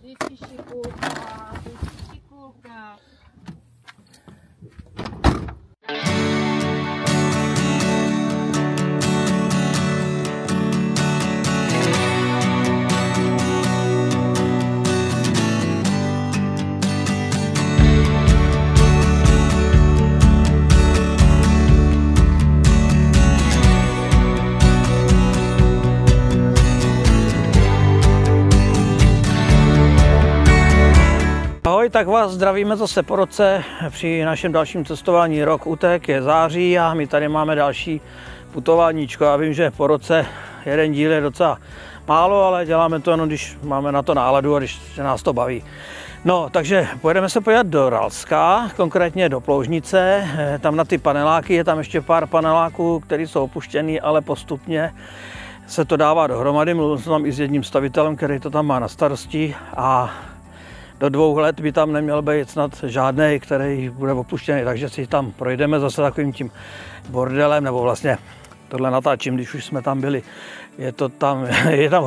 Ty jsi šikulka, ty jsi šikulka. Ahoj, tak vás zdravíme zase po roce při našem dalším cestování. Rok utek, je září a my tady máme další putováníčko. Já vím, že po roce jeden díl je docela málo, ale děláme to jenom, když máme na to náladu a když nás to baví. No, takže pojedeme se podívat do Ralska, konkrétně do Ploužnice. Tam na ty paneláky je tam ještě pár paneláků, které jsou opuštěný, ale postupně se to dává dohromady. Mluvil jsem tam i s jedním stavitelem, který to tam má na starosti a do 2 let by tam neměl být snad žádný, který bude opuštěný, takže si tam projdeme zase takovým tím bordelem, nebo vlastně tohle natáčím, když už jsme tam byli. Je tam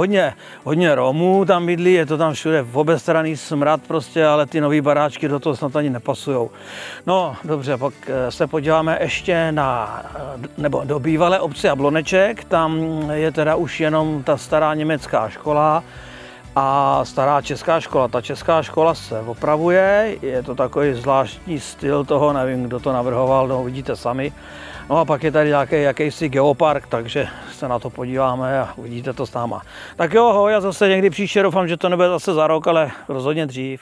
hodně Romů, tam bydlí, je to tam všude v obestranný smrad prostě, ale ty nový baráčky do toho snad ani nepasujou. No dobře, pak se podíváme ještě do bývalé obce Jabloneček, tam je teda už jenom ta stará německá škola a stará česká škola. Ta česká škola se opravuje, je to takový zvláštní styl toho, nevím, kdo to navrhoval, no vidíte sami. No a pak je tady nějaký jakýsi geopark, takže se na to podíváme a uvidíte to s náma. Tak jo, ahoj, a zase někdy příště, doufám, že to nebude zase za rok, ale rozhodně dřív.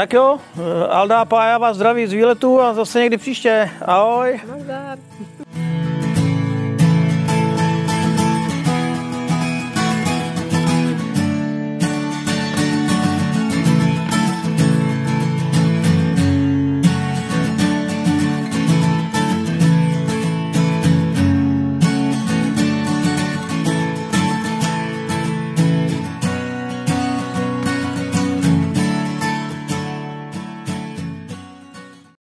Tak jo, Alda a Pája vás zdraví z výletu a zase někdy příště. Ahoj. Nazdar.